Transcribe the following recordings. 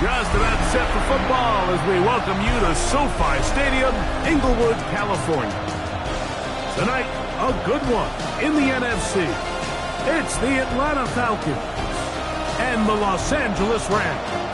Just about set for football as we welcome you to SoFi Stadium, Inglewood, California. Tonight, a good one in the NFC. It's the Atlanta Falcons and the Los Angeles Rams.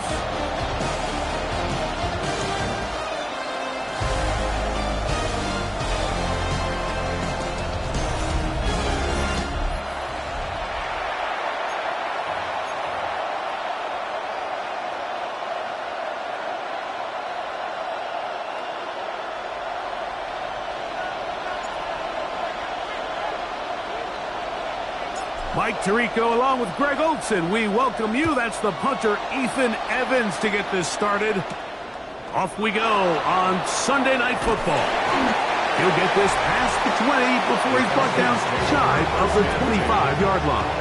Mike Tirico along with Greg Olson. We welcome you. That's the punter, Ethan Evans, to get this started. Off we go on Sunday Night Football. He'll get this past the 20 before he's brought down shy of the 25-yard line.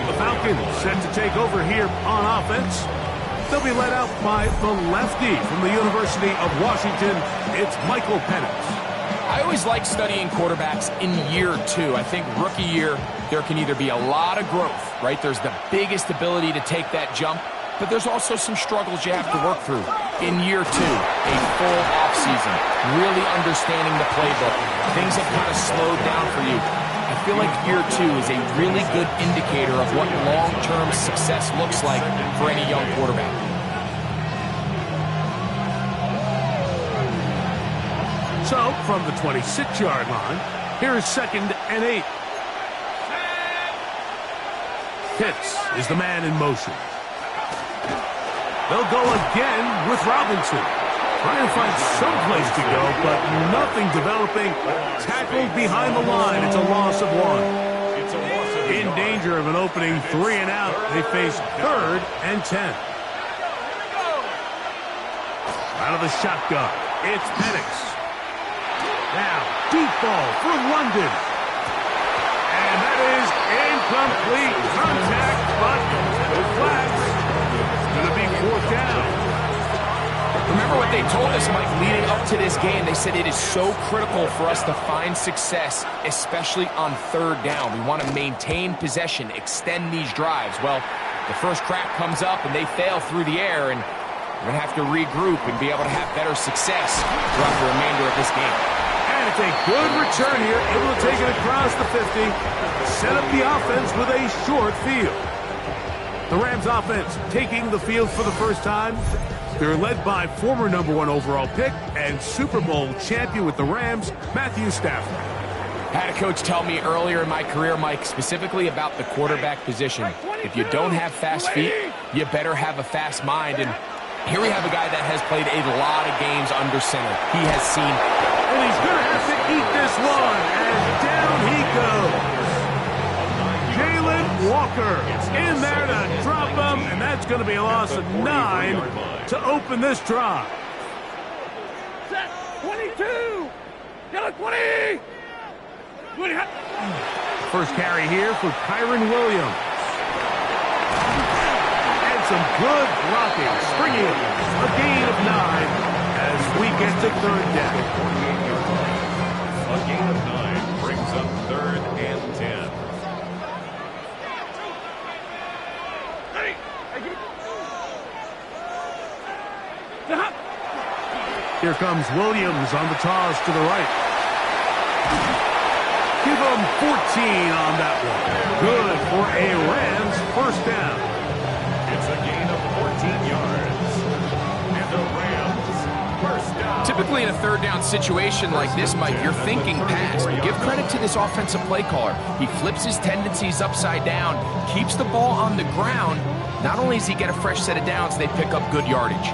The Falcons set to take over here on offense. They'll be led out by the lefty from the University of Washington. It's Michael Penix. I always like studying quarterbacks in year two. I think rookie year, there can either be a lot of growth, right? There's the biggest ability to take that jump, but there's also some struggles you have to work through. In year two, a full offseason, really understanding the playbook. Things have kind of slowed down for you. I feel like year two is a really good indicator of what long-term success looks like for any young quarterback. So, from the 26-yard line, here is 2nd and 8. Pitts is the man in motion. They'll go again with Robinson. Trying to find some place to go, but nothing developing. Tackled behind the line. It's a loss of 1. In danger of an opening 3 and out. They face 3rd and 10. Out of the shotgun, it's Penix. Now, deep ball for London. And that is incomplete contact, but the flag's going to be 4th down. Remember what they told us, Mike, leading up to this game. They said it is so critical for us to find success, especially on 3rd down. We want to maintain possession, extend these drives. Well, the first crack comes up and they fail through the air, and we're going to have to regroup and be able to have better success throughout the remainder of this game. And it's a good return here, able to take it across the 50, set up the offense with a short field. The Rams offense taking the field for the first time. They're led by former #1 overall pick and Super Bowl champion with the Rams, Matthew Stafford. I had a coach tell me earlier in my career, Mike, specifically about the quarterback position. If you don't have fast feet, you better have a fast mind. And here we have a guy that has played a lot of games under center. He has seen... And he's going to have to eat this one, and down he goes. Jalen Walker in there to drop him, and that's going to be a loss of 9 to open this drive. Set 22! Yellow 20! First carry here for Kyron Williams. And some good blocking. Springing a gain of 9 as we get to 3rd down. A gain of 9 brings up 3rd and 10. Here comes Williams on the toss to the right. Give him 14 on that one. Good for a Rams first down. It's a gain of 14 yards. And the Rams first down. Typically in a 3rd down situation like this, Mike, you're thinking pass. But give credit to this offensive play caller. He flips his tendencies upside down, keeps the ball on the ground. Not only does he get a fresh set of downs, they pick up good yardage.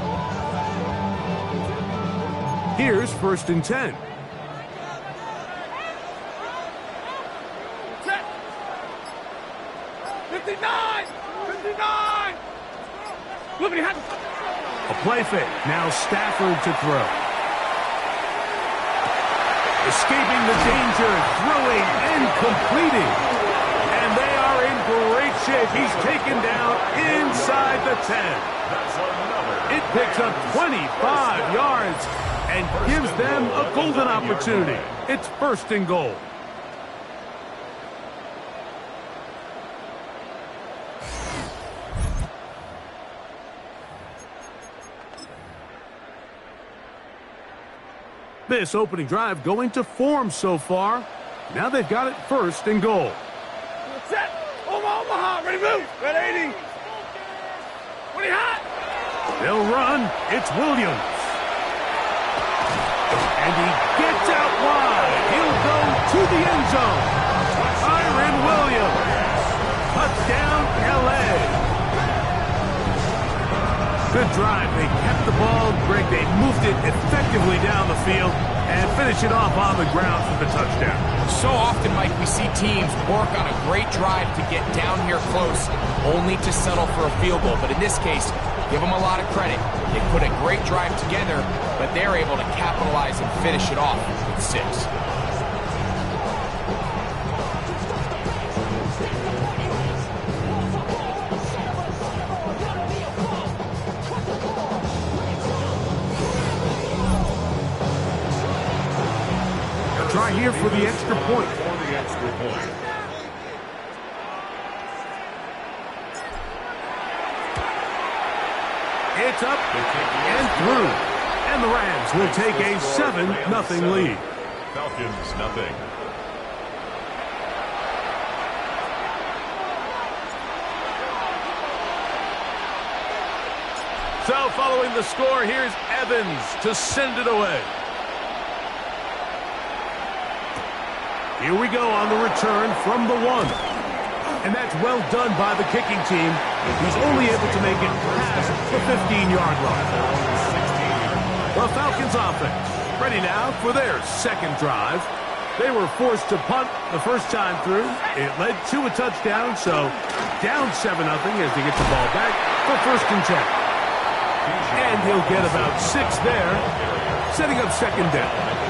Here's 1st and 10. Set 59! 59! A play fake. Now Stafford to throw. Escaping the danger, throwing and completing. And they are in great shape. He's taken down inside the 10. It picks up 25 yards and gives them a golden opportunity. It's 1st and goal. This opening drive going to form so far. Now they've got it 1st and goal. Set. Omaha. Ready, move. Red 80. 20 hot. They'll run. It's Williams. And he gets out wide. He'll go to the end zone. Kyren Williams. Touchdown, L.A. Good drive. They kept the ball. Greg, they moved it effectively down the field and finish it off on the ground for the touchdown. So often, Mike, we see teams work on a great drive to get down here close, only to settle for a field goal. But in this case, give them a lot of credit. They put a great drive together, but they're able to capitalize and finish it off with 6. Try here for the extra point. It's up and through. And the Rams will take a 7-0 lead. Falcons, nothing. So following the score, here's Evans to send it away. Here we go on the return from the 1. And that's well done by the kicking team. He's only able to make it past the 15-yard line. The Falcons offense ready now for their 2nd drive. They were forced to punt the first time through. It led to a touchdown, so down 7-0 as they get the ball back for 1st and 10. And he'll get about 6 there, setting up 2nd down.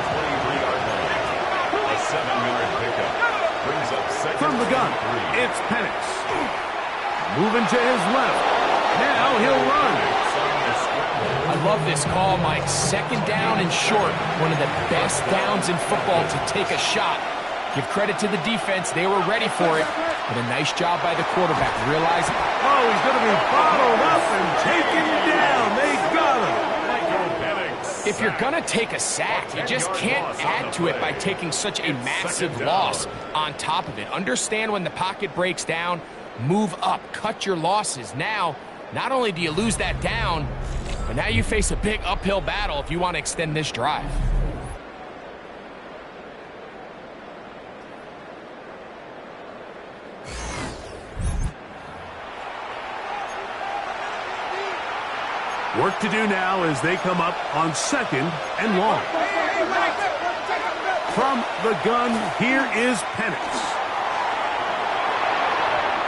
From the gun, it's Penix. Moving to his left. Now he'll run. I love this call, Mike. 2nd down and short. One of the best downs in football to take a shot. Give credit to the defense. They were ready for it. But a nice job by the quarterback. Realizing, oh, he's going to be bottled up and taken down. They got him. if you're going to take a sack, you just can't add to it by taking such a massive loss on top of it. Understand when the pocket breaks down, move up, cut your losses. Now, not only do you lose that down, but now you face a big uphill battle if you want to extend this drive. Work to do now as they come up on 2nd and long. From the gun, here is Penix.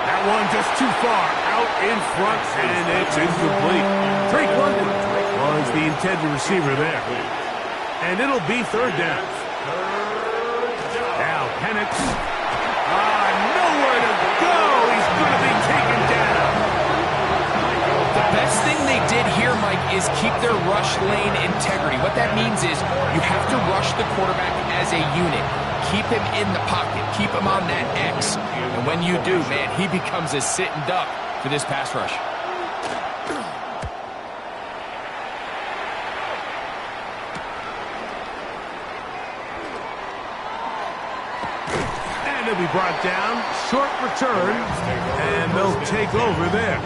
That one just too far out in front, and it's incomplete. Drake London was the intended receiver there. And it'll be 3rd down. Now Penix. Nowhere to go. He's going to be taken down. The best thing they did here, Mike, is keep their rush lane integrity. What that means is you have to rush the quarterback as a unit. Keep him in the pocket. Keep him on that X. And when you do, man, he becomes a sitting duck for this pass rush. And he'll be brought down. Short return. And they'll take over there.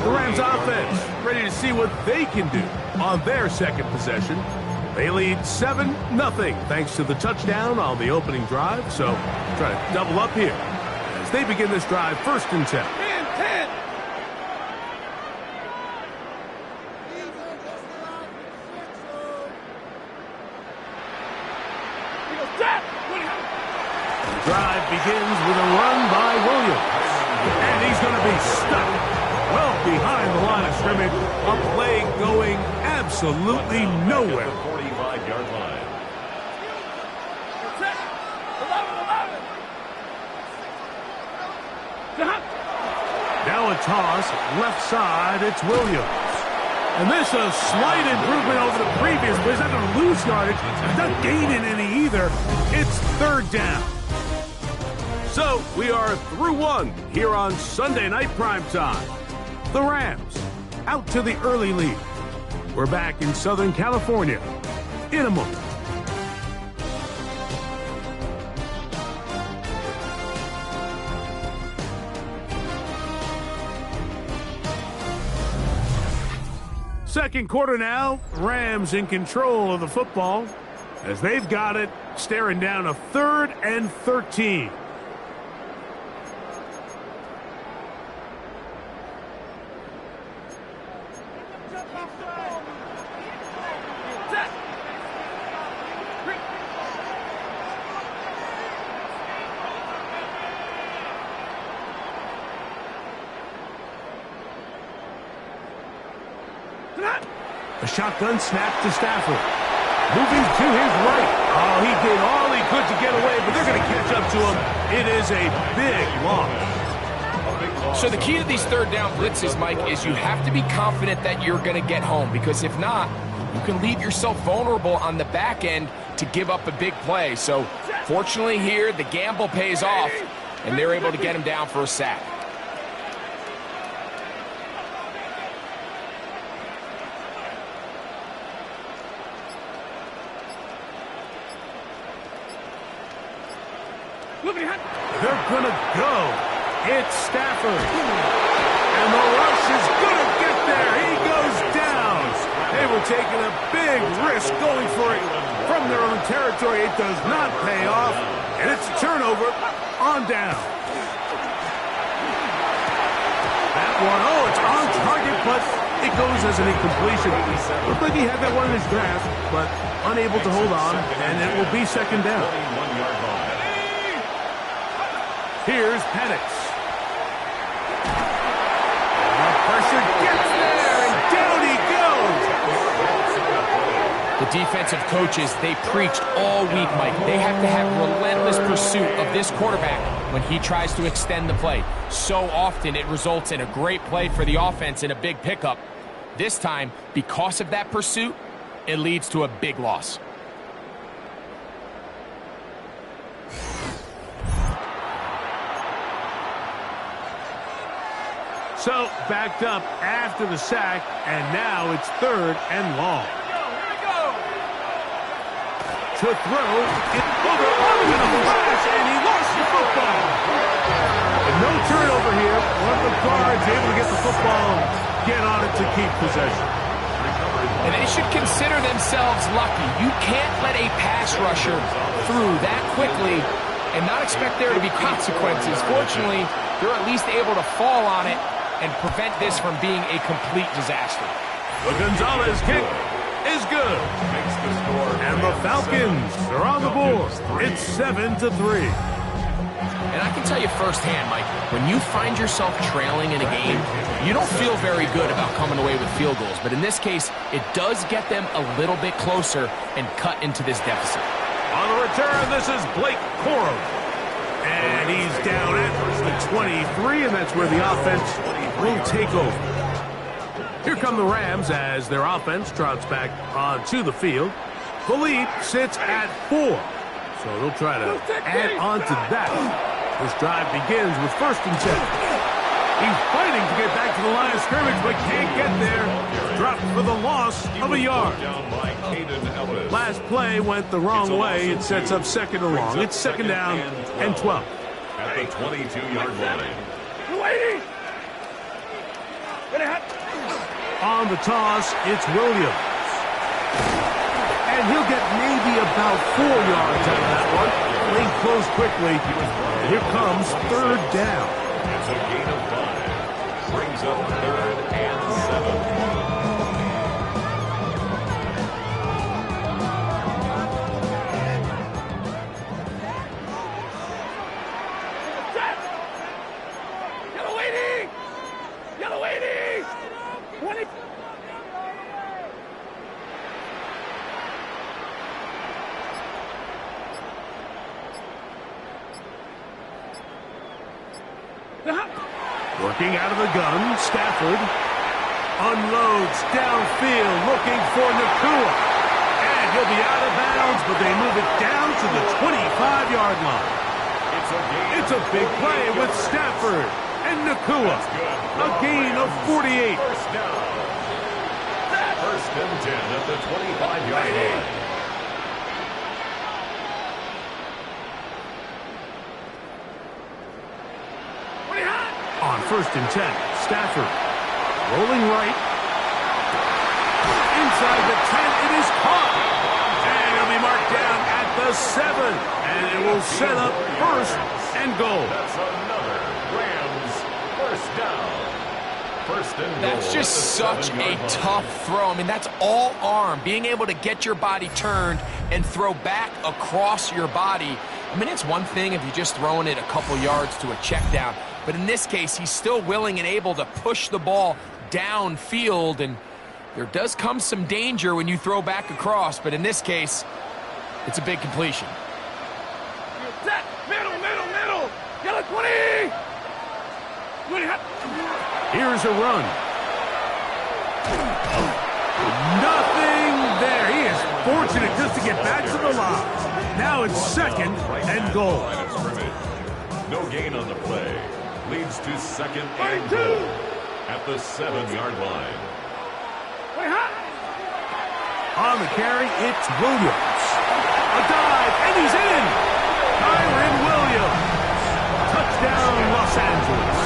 The Rams offense ready to see what they can do on their 2nd possession. They lead 7-0 thanks to the touchdown on the opening drive. So try to double up here as they begin this drive 1st and 10. 10. The drive begins with a run by Williams. And he's going to be stuck well behind the line of scrimmage. A play going absolutely nowhere. 45-yard line. Now a toss, left side, it's Williams. And this is a slight improvement over the previous, but he's not going to lose yardage. He's not gaining any either. It's 3rd down. So we are through 1 here on Sunday Night Primetime. The Rams out to the early lead. We're back in Southern California in a moment. Second quarter now, Rams in control of the football as they've got it, staring down a 3rd and 13. A shotgun snap to Stafford. Moving to his right. Oh, he did all he could to get away, but they're going to catch up to him. It is a big loss. So the key to these 3rd down blitzes, Mike, is you have to be confident that you're going to get home, because if not, you can leave yourself vulnerable on the back end to give up a big play. So fortunately here, the gamble pays off, and they're able to get him down for a sack. They're going to go. It's Stafford. And the rush is going to get there. He goes down. They were taking a big risk going for it from their own territory. It does not pay off. And it's a turnover on down. That one, oh, it's on target, but it goes as an incompletion. Looked like he had that one in his grasp, but unable to hold on, and it will be 2nd down. Here's Penix. The pressure gets there, and down he goes. The defensive coaches, they preached all week, Mike. They have to have relentless pursuit of this quarterback when he tries to extend the play. So often it results in a great play for the offense and a big pickup. This time, because of that pursuit, it leads to a big loss. So, backed up after the sack, and now it's 3rd and long. To throw, it's over in a flash, and he lost the football. And no turnover here. One of the guards able to get the football, get on it to keep possession. And they should consider themselves lucky. You can't let a pass rusher through that quickly and not expect there to be consequences. Fortunately, they're at least able to fall on it and prevent this from being a complete disaster. The Gonzalez kick is good. And the Falcons are on the board. It's 7-3. And I can tell you firsthand, Mike, when you find yourself trailing in a game, you don't feel very good about coming away with field goals. But in this case, it does get them a little bit closer and cut into this deficit. On the return, this is Blake Corum. And he's down at the 23, and that's where the offense will take over. Here come the Rams as their offense trots back onto the field. The lead sits at 4, so they'll try to add on to that. This drive begins with 1st and 10. He's fighting to get back to the line of scrimmage, but can't get there. Dropped for the loss of a yard. Last play went the wrong way. It sets up 2nd and long. It's 2nd down and 12. At the 22-yard line. Waiting. On the toss, it's Williams. And he'll get maybe about 4 yards out of that one. Lane close quickly. And here comes 3rd down. It's a gain of 5. Brings up 3rd and 7. Working out of the gun, Stafford unloads downfield, looking for Nakua. And he'll be out of bounds, but they move it down to the 25-yard line. It's a big play with Stafford and Nakua. A gain of 48. First and 10 at the 25-yard line. On 1st and 10, Stafford rolling right. inside the 10. It is caught. And it'll be marked down at the 7. And it will set up first and goal. That's another Rams first down. First and goal. That's just such a tough throw. I mean, that's all arm. Being able to get your body turned and throw back across your body. I mean, it's one thing if you're just throwing it a couple yards to a check down. But in this case, he's still willing and able to push the ball downfield. And there does come some danger when you throw back across. But in this case, it's a big completion. Set. Middle. Yellow 20. 20 hot. Here's a run. Nothing there. He is fortunate just to get back to the line. Now it's second and goal. Line of scrimmage. No gain on the play. Leads to second and goal at the 7-yard line. On the carry, it's Williams. A dive, and he's in. Kyron Williams. Touchdown, Los Angeles.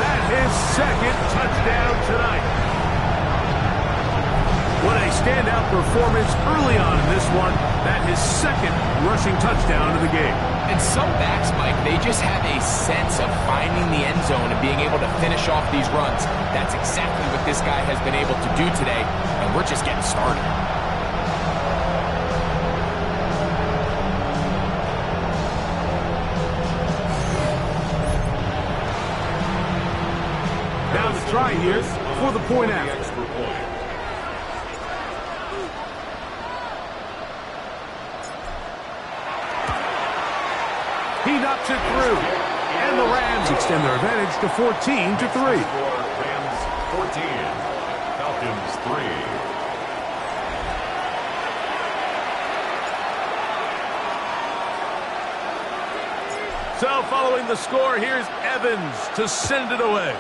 That's his second touchdown tonight. What a standout performance early on in this one. That his second rushing touchdown of the game. And some backs, Mike, they just have a sense of finding the end zone and being able to finish off these runs. That's exactly what this guy has been able to do today, and we're just getting started. Now the try here for the point after. Extra point. He knocks it through. And the Rams extend their advantage to 14-3. Rams 14. Falcons 3. So following the score, here's Evans to send it away.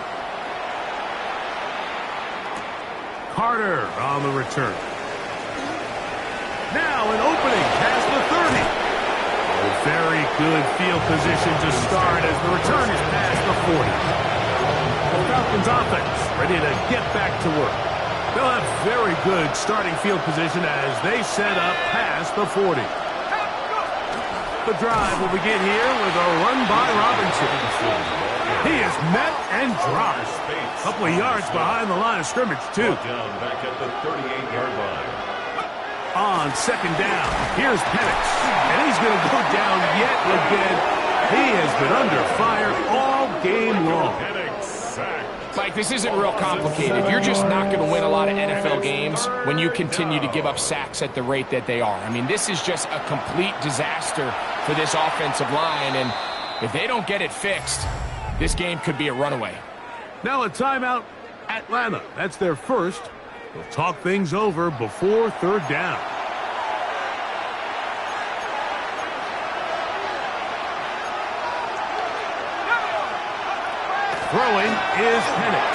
Carter on the return. Now an opening past the 30. Very good field position to start as the return is past the 40. The Falcons offense ready to get back to work. They'll have very good starting field position as they set up past the 40. The drive will begin here with a run by Robinson. He is met and dropped. A couple of yards behind the line of scrimmage, too. Down back at the 38-yard line. On second down, here's Penix, and he's going to go down yet again. He has been under fire all game long. Mike, this isn't real complicated. You're just not going to win a lot of NFL games when you continue to give up sacks at the rate that they are. I mean, this is just a complete disaster for this offensive line, and if they don't get it fixed, this game could be a runaway. Now a timeout, Atlanta. That's their first. They'll talk things over before third down. Throwing is Penix.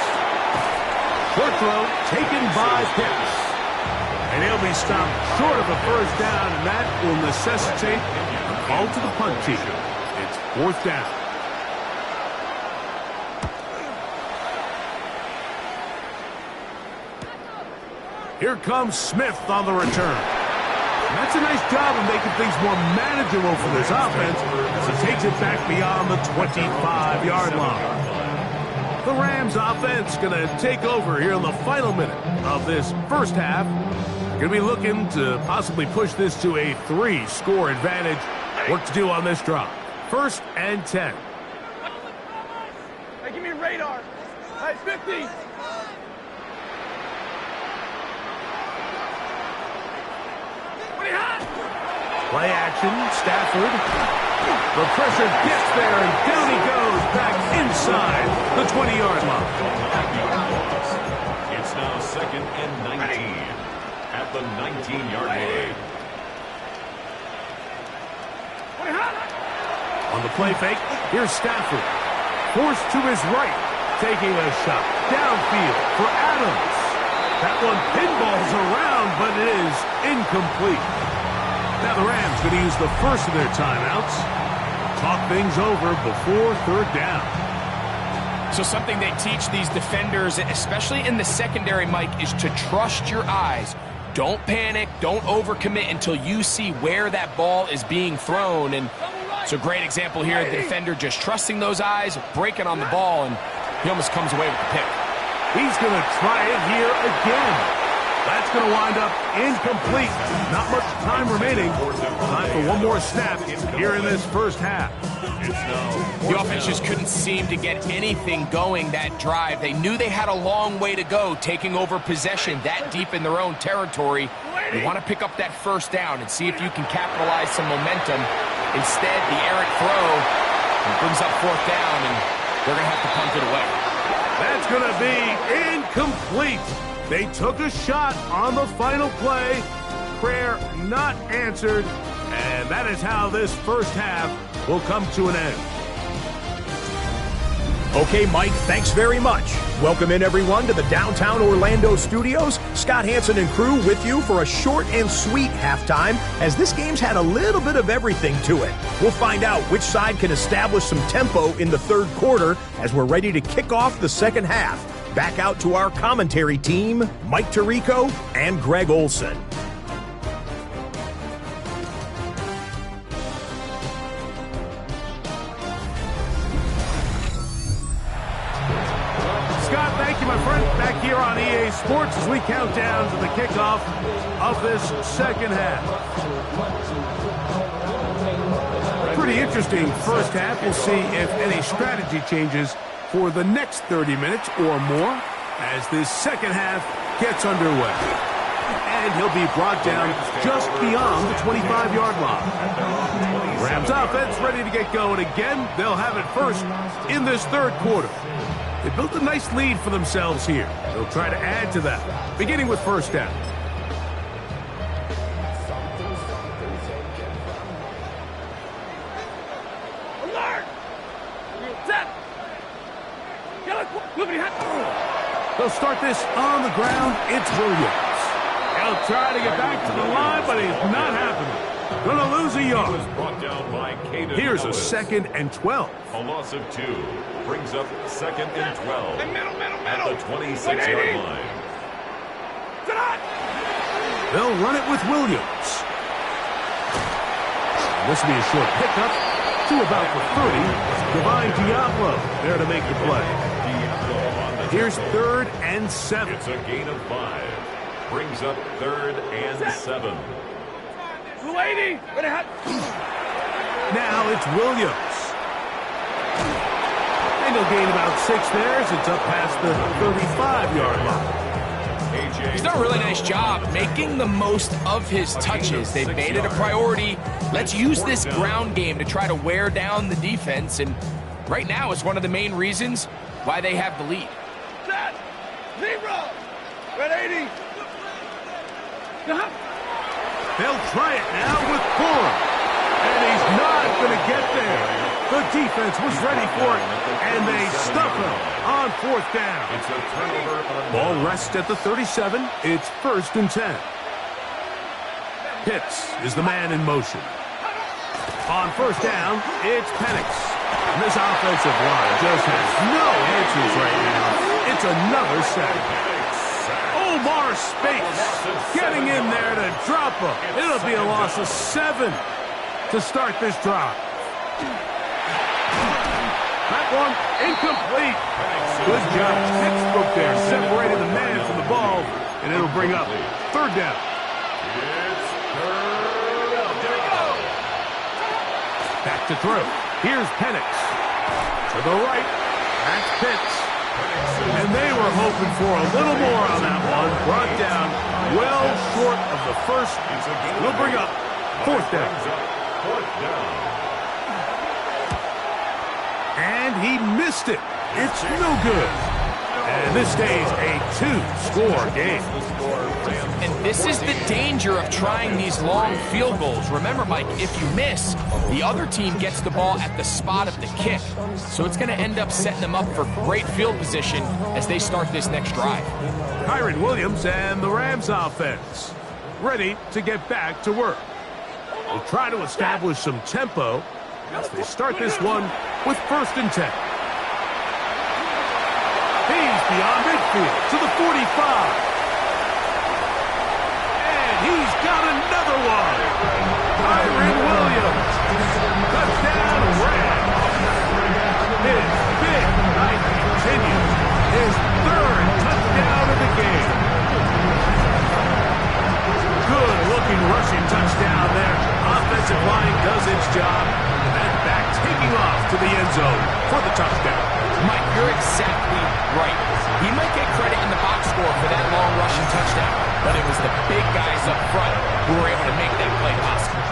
Short throw taken by Pitts. And he'll be stopped short of a first down, and that will necessitate a call to the punt team. It's fourth down. Here comes Smith on the return. And that's a nice job of making things more manageable for this offense as he takes it back beyond the 25-yard line. The Rams offense going to take over here in the final minute of this first half. Going to be looking to possibly push this to a 3-score advantage. Work to do on this drive. First and 10. Hey, give me a radar. Hey, 50. Play action, Stafford. The pressure gets there, and down he goes back inside the 20-yard line. It's now second and 19 at the 19-yard line. On the play fake, here's Stafford. Forced to his right, taking a shot downfield for Adams. That one pinballs around, but it is incomplete. Now the Rams going to use the first of their timeouts. Talk things over before third down. So something they teach these defenders, especially in the secondary, Mike, is to trust your eyes. Don't panic, don't overcommit until you see where that ball is being thrown. And it's a great example here, the defender just trusting those eyes, breaking on the ball, and he almost comes away with the pick. He's going to try it here again. That's going to wind up incomplete. Not much time remaining. Time for one more snap here in this first half. The offense just couldn't seem to get anything going that drive. They knew they had a long way to go, taking over possession that deep in their own territory. You want to pick up that first down and see if you can capitalize some momentum. Instead, the errant throw brings up fourth down, and they're going to have to punt it away. That's going to be incomplete. They took a shot on the final play. Prayer not answered. And that is how this first half will come to an end. Okay, Mike, thanks very much. Welcome in, everyone, to the downtown Orlando studios. Scott Hansen and crew with you for a short and sweet halftime, as this game's had a little bit of everything to it. We'll find out which side can establish some tempo in the third quarter as we're ready to kick off the second half. Back out to our commentary team, Mike Tirico and Greg Olson. Scott, thank you, my friend. Back here on EA Sports as we count down to the kickoff of this second half. Pretty interesting first half. We'll see if any strategy changes for the next 30 minutes or more as this second half gets underway. And he'll be brought down just beyond the 25-yard line. Rams offense ready to get going again. They'll have it first in this third quarter. They built a nice lead for themselves here. They'll try to add to that, beginning with first down. They'll start this on the ground. It's Williams. He'll try to get back to the line, but he's not happening. Gonna lose a yard. Here's a 2nd and 12. A loss of 2 brings up 2nd and 12 at the 26-yard line. They'll run it with Williams. This will be a short pickup to about the 30. Divine Diablo there to make the play. Here's 3rd and 7. It's a gain of 5. Brings up 3rd and 7. Now it's Williams. And he'll gain about 6 there as it's up past the 35-yard line. He's done a really nice job making the most of his touches. They've made it a priority. Let's use this ground game to try to wear down the defense. And right now it's one of the main reasons why they have the lead. Set. 0. Red 80. They'll try it now with Bourne. And he's not going to get there. The defense was ready for it, and they stuff him on 4th down. It's a turnover on Ball rests at the 37. It's 1st and 10. Pitts is the man in motion. On 1st down, it's Penix. And this offensive line just has no answers right now. It's another sack. Omar Speights getting in there to drop him. It'll be a loss of 7 to start this drive. That one incomplete. Good job. Textbook there, separating the man from the ball, and it'll bring up 3rd down. It's 3rd down. There we go. Back to throw. Here's Penix. To the right. That's Pitts. And they were hoping for a little more on that one. Brought down well short of the first. We'll bring up 4th down. And he missed it. It's no good. And this stays a 2-score game. And this is the danger of trying these long field goals. Remember, Mike, if you miss, the other team gets the ball at the spot of the kick. So it's going to end up setting them up for great field position as they start this next drive. Kyron Williams and the Rams offense ready to get back to work. They'll try to establish some tempo as they start this one with 1st and 10. beyond midfield to the 45. And he's got another one. Kyron Williams. Touchdown, Rams. His big night continues. His third touchdown of the game. Good-looking rushing touchdown there. Offensive line does its job. And back taking off to the end zone for the touchdown. Mike, you're exactly right. He might get credit in the box score for that long rushing touchdown, but it was the big guys up front who were able to make that play possible.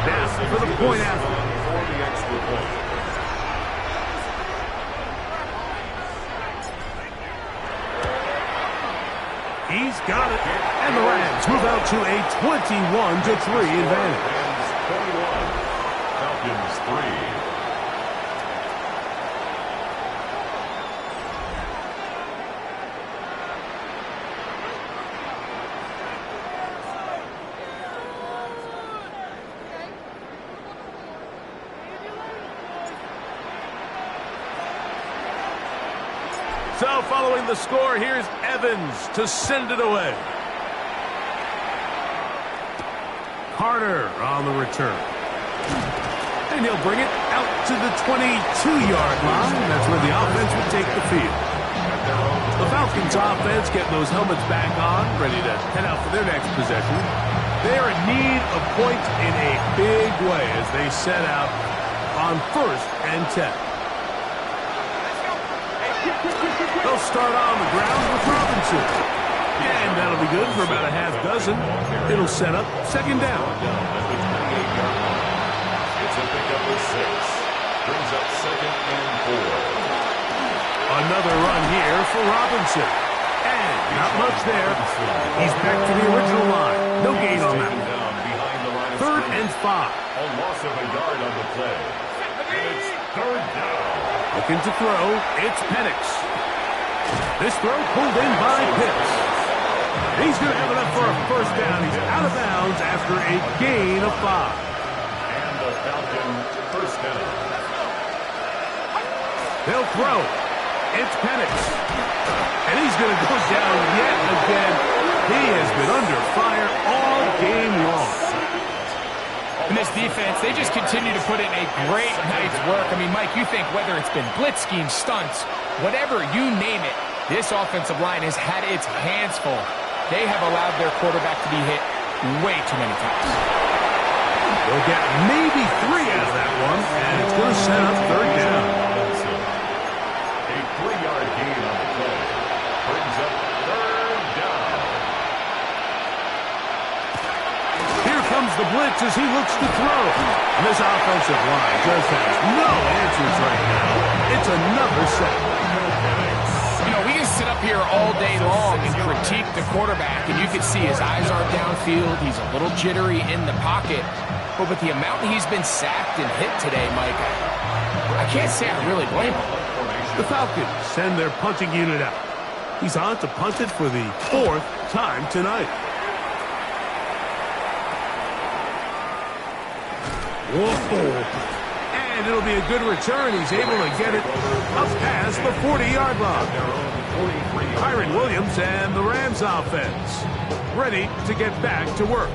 Now for the point after. For the extra point. He's got it. And the Rams move out to a 21-3 advantage. Rams 21, Falcons 3. So following the score, here's Evans to send it away. Carter on the return. And he'll bring it out to the 22-yard line. That's where the offense will take the field. The Falcons offense getting those helmets back on, ready to head out for their next possession. They're in need of points in a big way as they set out on 1st and 10. They'll start on the ground with Robinson. And that'll be good for about a half dozen. It'll set up 2nd down. It's a pickup of 6. Brings up 2nd and 4. Another run here for Robinson. And not much there. He's back to the original line. No gain on that one. 3rd and 5. A loss of a yard on the play. And it's 3rd down. Looking to throw. It's Penix. This throw pulled in by Pitts. He's going to have enough for a 1st down. He's out of bounds after a gain of 5. And the Falcons 1st down. They'll throw. It's Penix. And he's going to go down yet again. He has been under fire all game long. And this defense, they just continue to put in a great night's work. I mean, Mike, you think whether it's been blitz scheme, stunts, whatever you name it, this offensive line has had its hands full. They have allowed their quarterback to be hit way too many times. They'll get maybe 3 out of that one, and it's going to set up 3rd down. A 3-yard gain on the play. Brings up 3rd down. Here comes the blitz as he looks to throw. And this offensive line just has no answers right now. It's another sack. You know, we can sit up here all day long and critique the quarterback, and you can see his eyes are downfield. He's a little jittery in the pocket. But with the amount he's been sacked and hit today, Mike, I can't say I really blame him. The Falcons send their punting unit out. He's on to punt it for the 4th time tonight. Whoa. And it'll be a good return. He's able to get it up past the 40-yard line. Kyron Williams and the Rams offense ready to get back to work.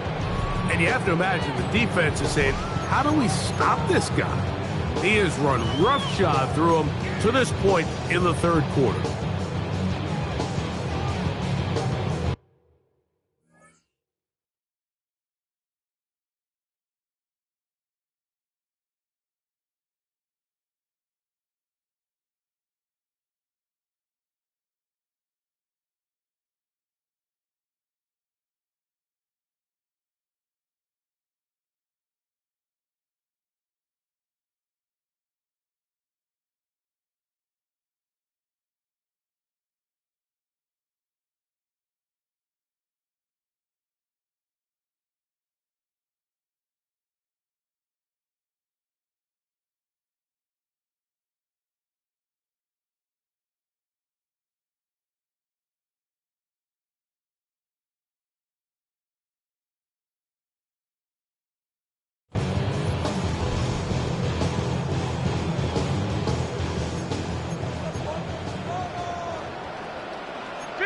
And you have to imagine the defense is saying, how do we stop this guy? He has run roughshod through him to this point in the 3rd quarter.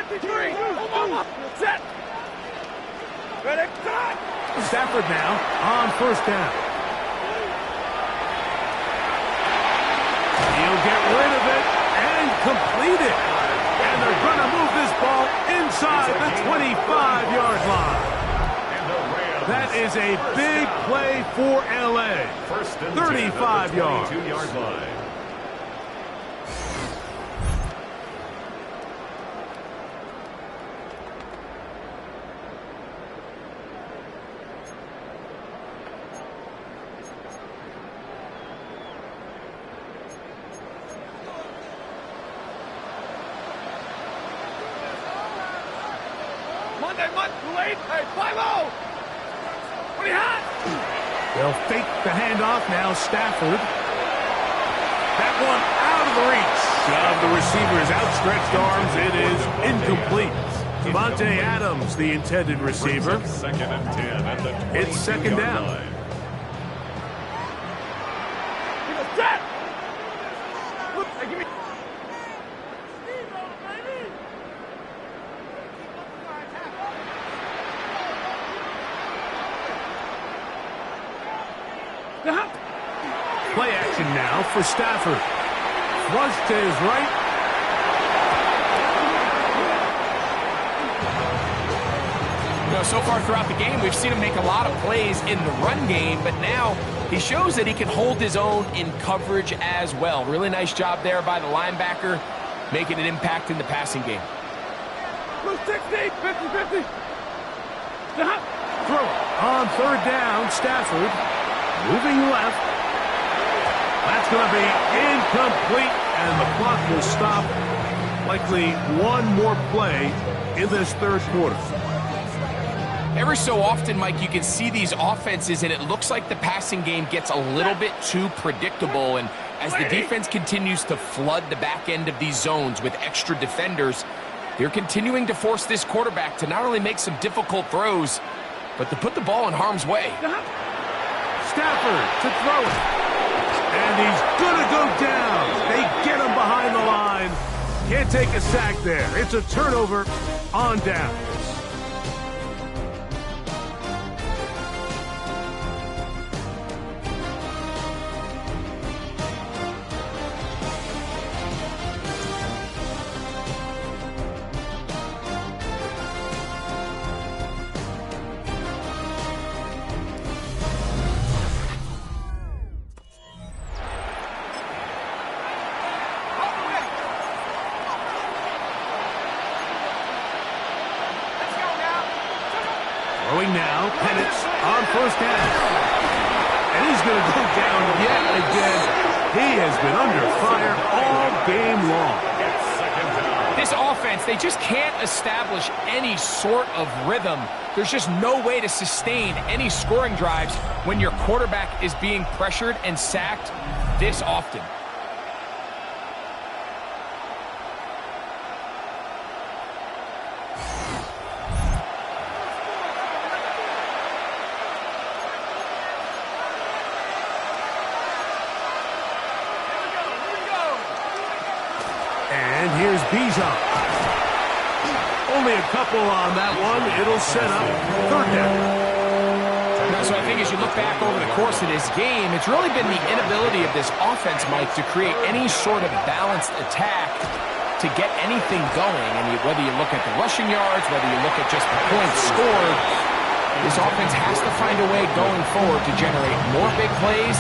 53. Mama. Set. Ready, cut. Stafford now on first down. He'll get rid of it and complete it. And they're going to move this ball inside the 25-yard line. That is a big play for L.A. 35 yards. 22-yard line. Monday, late. Hey, 5-0. What do you have? They'll fake the handoff now. Stafford. That one out of the reach of the receiver's outstretched arms. It is incomplete. Devontae Adams, the intended receiver. Second and 10 at the It's second down. line. Set. Look, hey, give me. Play action now for Stafford. Flush to his right. So far throughout the game, we've seen him make a lot of plays in the run game, but now he shows that he can hold his own in coverage as well. Really nice job there by the linebacker, making an impact in the passing game. 60, 50. Throw on third down. Stafford moving left. That's going to be incomplete, and the clock will stop. Likely one more play in this third quarter. Every so often, Mike, you can see these offenses, and it looks like the passing game gets a little bit too predictable. And as the defense continues to flood the back end of these zones with extra defenders, they're continuing to force this quarterback to not only make some difficult throws, but to put the ball in harm's way. Stafford to throw it. And he's going to go down. They get him behind the line. Can't take a sack there. It's a turnover on down. Throwing now, Penix on first down. And he's going to go down yet again. He has been under fire all game long. This offense, they just can't establish any sort of rhythm. There's just no way to sustain any scoring drives when your quarterback is being pressured and sacked this often. And here's Bijan. Only a couple on that one. It'll set up third down. So I think as you look back over the course of this game, it's really been the inability of this offense, Mike, to create any sort of balanced attack to get anything going. And whether you look at the rushing yards, whether you look at just the points scored, this offense has to find a way going forward to generate more big plays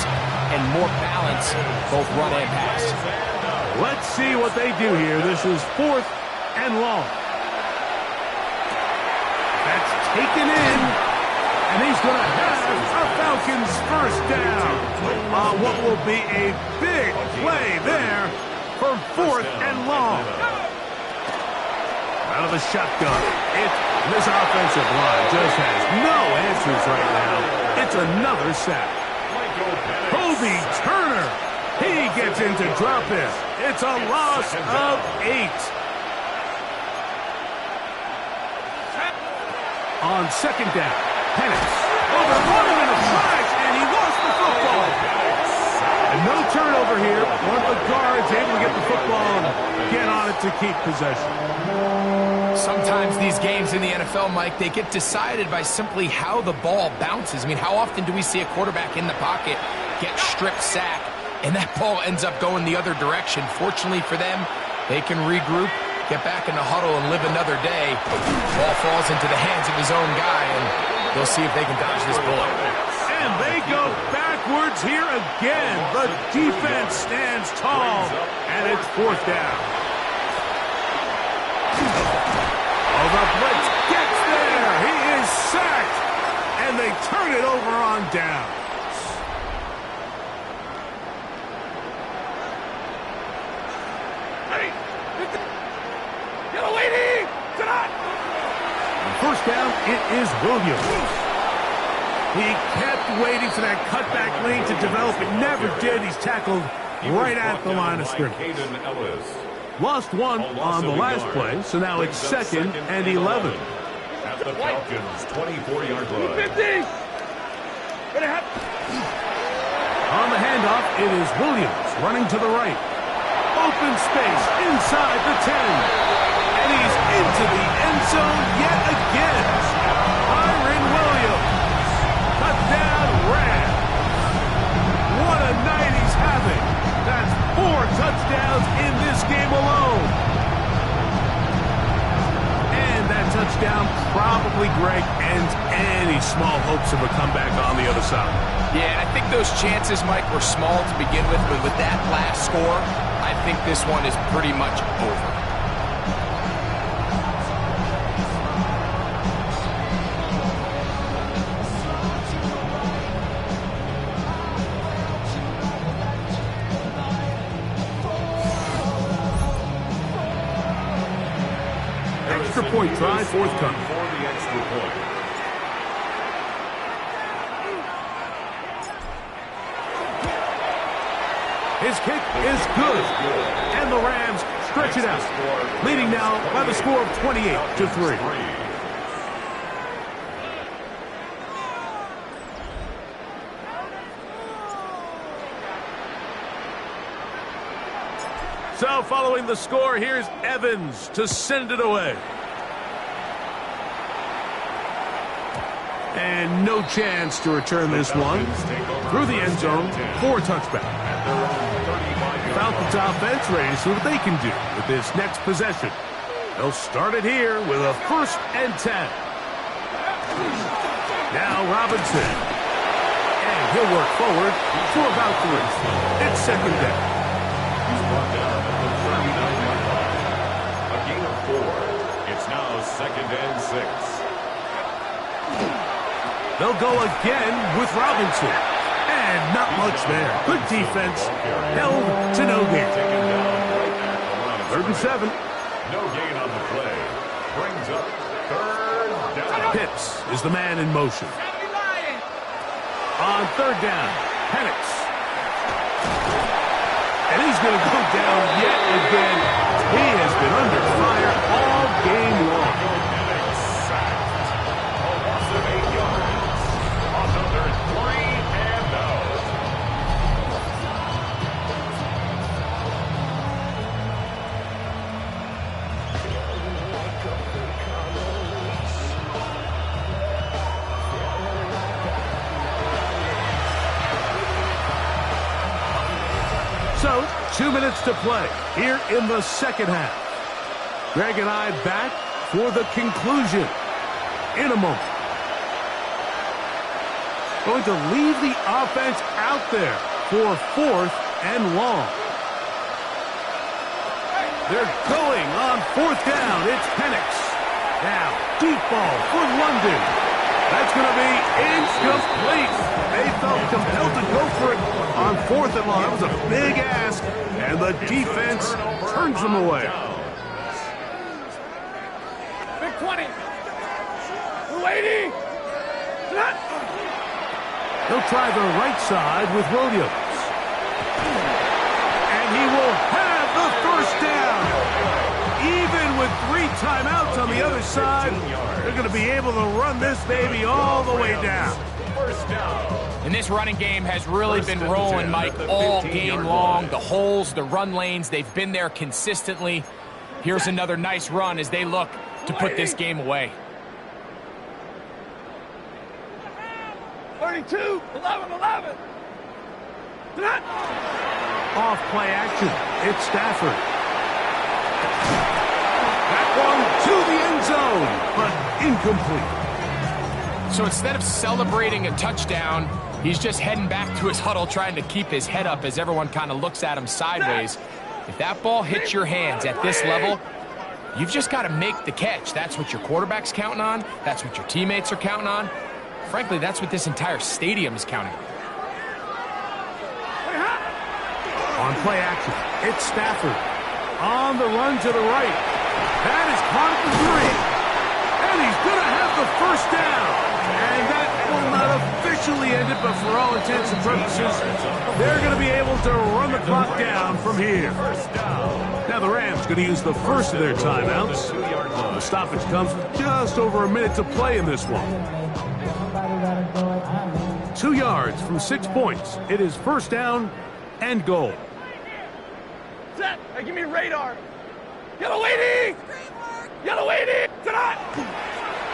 and more balance, both run and pass. Let's see what they do here. This is 4th and long. That's taken in. And he's going to have a Falcons first down on what will be a big play there for 4th and long. Out of the shotgun. This offensive line just has no answers right now. It's another sack. Kobe Turner. He gets into drop in. It's a loss of 8. On second down, Penix overrunning in a flash, and he lost the football. And no turnover here. One of the guards able to get the football and get on it to keep possession. Sometimes these games in the NFL, Mike, they get decided by simply how the ball bounces. I mean, how often do we see a quarterback in the pocket get stripped sack, and that ball ends up going the other direction? Fortunately for them, they can regroup, get back in the huddle, and live another day. Ball falls into the hands of his own guy, and they'll see if they can dodge this bullet. And they go backwards here again. The defense stands tall, and it's fourth down. Oh, the blitz gets there. He is sacked, and they turn it over on down. First down, it is Williams. He kept waiting for that cutback lane to develop. It never did. He's tackled right at the line of scrimmage. Lost one on the last play, so now it's 2nd and 11. At the Falcons' 24-yard line. 50! On the handoff, it is Williams running to the right. Open space inside the 10. And he's into the end zone yet again. Byron Williams. Cut down Rams. What a night he's having. That's 4 touchdowns in this game alone. And that touchdown probably, Greg, ends any small hopes of a comeback on the other side. Yeah, and I think those chances, Mike, were small to begin with, but with that last score, I think this one is pretty much over. Extra point try forthcoming. For the extra point. His kick is good. And the Rams stretch it out, leading now by the score of 28-3. So following the score, here's Evans to send it away. And no chance to return this one through the end zone for a touchback. Falcons offense ready to see what they can do with this next possession. They'll start it here with a 1st and 10. Now Robinson. And he'll work forward for about 3. It's 2nd down. He's brought down at the 39-yard line. A gain of 4. It's now 2nd and 6. They'll go again with Robinson. And not much there. Good defense. Held to no gain. 3rd and 7. No gain on the play. Brings up 3rd down. Pitts is the man in motion. On 3rd down, Penix. And he's going to go down yet again. He has been under fire all game long. A loss of 8 yards. Another 3 and out. So, 2 minutes to play here in the 2nd half. Greg and I back for the conclusion in a moment. Going to leave the offense out there for 4th and long. They're going on 4th down. It's Penix. Now, deep ball for London. That's going to be incomplete. They felt compelled to go for it on 4th and long. That was a big ask, and the defense turns them away. Big 20. 280. He'll try the right side with Williams. And he will have the 1st down. Even with 3 timeouts on the other side, they're going to be able to run this baby all the way down. And this running game has really been rolling, Mike, all game long. The holes, the run lanes, they've been there consistently. Here's another nice run as they look to put this game away. 32, 11. Off play action. It's Stafford. That one to the end zone, but incomplete. So instead of celebrating a touchdown, he's just heading back to his huddle trying to keep his head up as everyone kind of looks at him sideways. If that ball hits your hands at this level, you've just got to make the catch. That's what your quarterback's counting on. That's what your teammates are counting on. Frankly, that's what this entire stadium is counting on. On play action, it's Stafford. On the run to the right. That is caught at the 3. And he's going to have the first down. And that will not officially end it, but for all intents and purposes, they're going to be able to run the clock down from here. Now the Rams going to use the first of their timeouts. The stoppage comes with just over a minute to play in this one. 2 yards from 6 points. It is first down and goal. Set. Hey, give me radar. Yellow lady. Yellow lady. Tonight.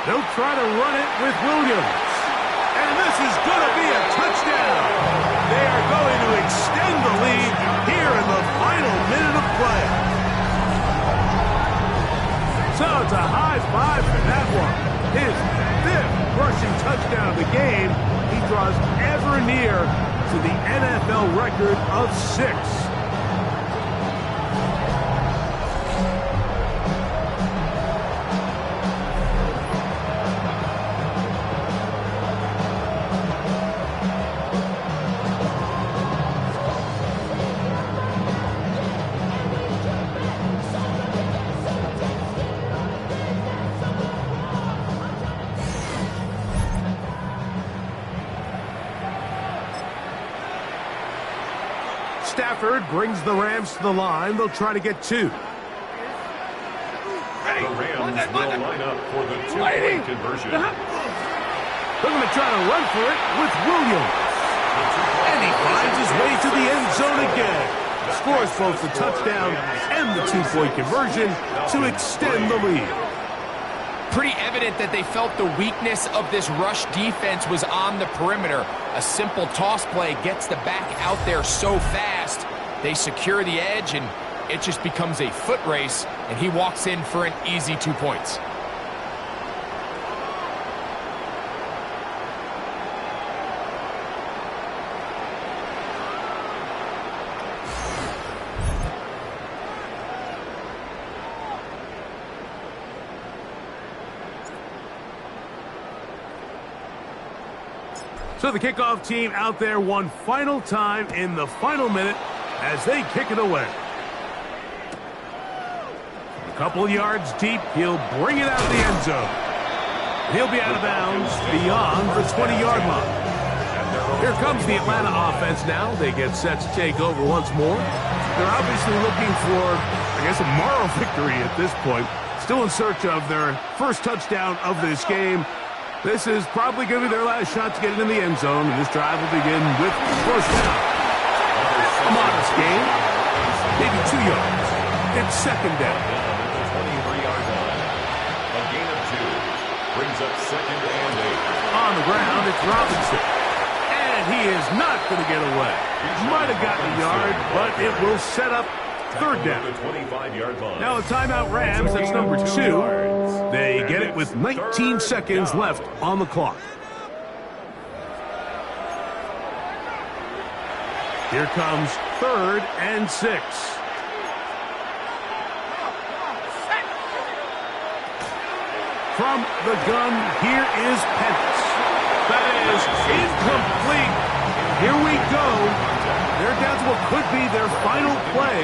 They'll try to run it with Williams. And this is going to be a touchdown. They are going to extend the lead here in the final minute of play. So it's a high five for that one. His 5th rushing touchdown of the game. He draws ever near to the NFL record of 6. Stafford brings the Rams to the line. They'll try to get 2. The Rams will line up for the 2-point conversion. They're going to try to run for it with Williams. And he finds his way to the end zone again. Scores both the touchdown and the 2-point conversion to extend the lead. Pretty evident that they felt the weakness of this rush defense was on the perimeter. A simple toss play gets the back out there so fast. They secure the edge, and it just becomes a foot race, and he walks in for an easy 2 points. So the kickoff team out there one final time in the final minute as they kick it away. A couple yards deep, he'll bring it out of the end zone. He'll be out of bounds beyond the 20-yard line. Here comes the Atlanta offense now. They get set to take over once more. They're obviously looking for, I guess, a moral victory at this point. Still in search of their first touchdown of this game. This is probably going to be their last shot to get it in the end zone, and this drive will begin with first down. A modest gain, maybe 2 yards. It's second down. The 23-yard line. A gain of 2 brings up second and 8. On the ground, it's Robinson. And he is not going to get away. Might have gotten a yard, but it will set up third down. The 25-yard line. Now a timeout Rams, that's number 2. They get it with 19 seconds left on the clock. Here comes 3rd and 6. From the gun, here is Penix. That is incomplete. Here we go. They're down to what could be their final play.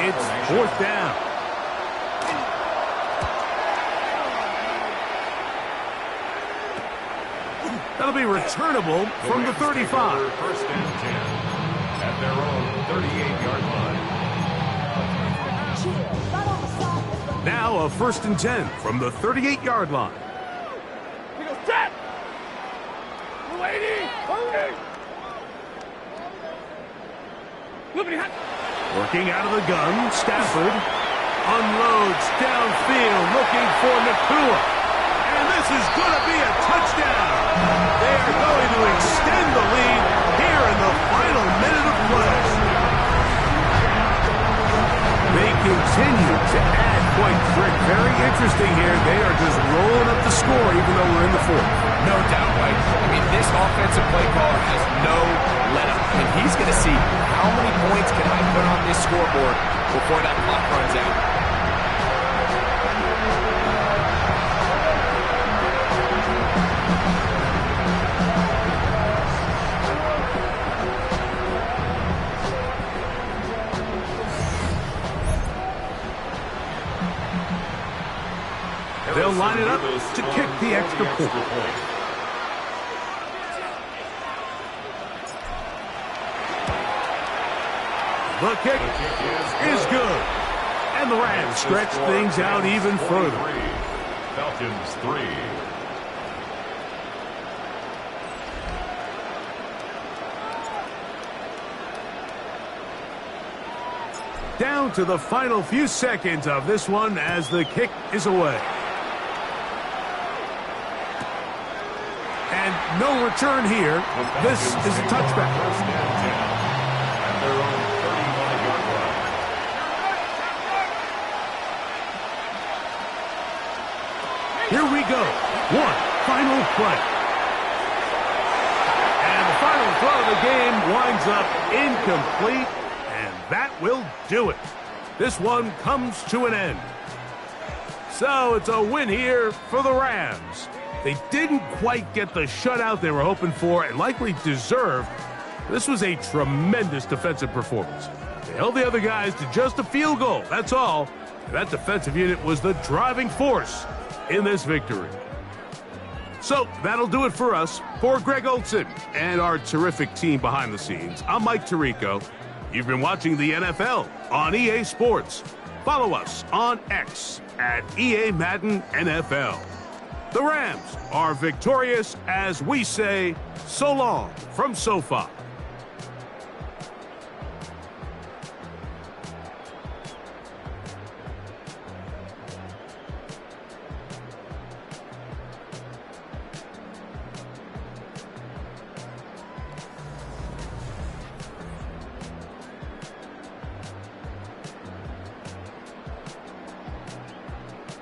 It's 4th down. That'll be returnable from the 35. First and 10 at their own 38-yard line. Now a 1st and 10 from the 38-yard line. He goes, set. Lady, hurry. Working out of the gun, Stafford unloads downfield. looking for Nakua. And this is going to be a touchdown. They are going to extend the lead here in the final minute of play. They continue to add points. Very interesting here. They are just rolling up the score even though we're in the fourth. No doubt, Mike. I mean, this offensive play caller has no let-up. I mean, he's going to see how many points can I put on this scoreboard before that clock runs out. They'll line it up to kick the extra point. The kick is good. And the Rams stretch things out even further. Falcons 3. Down to the final few seconds of this one as the kick is away. And no return here. This is a touchback. First and 10 at their own 35-yard line. Here we go. One final play. And the final throw of the game winds up incomplete. And that will do it. This one comes to an end. So it's a win here for the Rams. They didn't quite get the shutout they were hoping for and likely deserved. This was a tremendous defensive performance. They held the other guys to just a field goal, that's all. And that defensive unit was the driving force in this victory. So that'll do it for us. For Greg Olsen and our terrific team behind the scenes, I'm Mike Tirico. You've been watching the NFL on EA Sports. Follow us on X at EA Madden NFL. The Rams are victorious as we say so long from SoFi.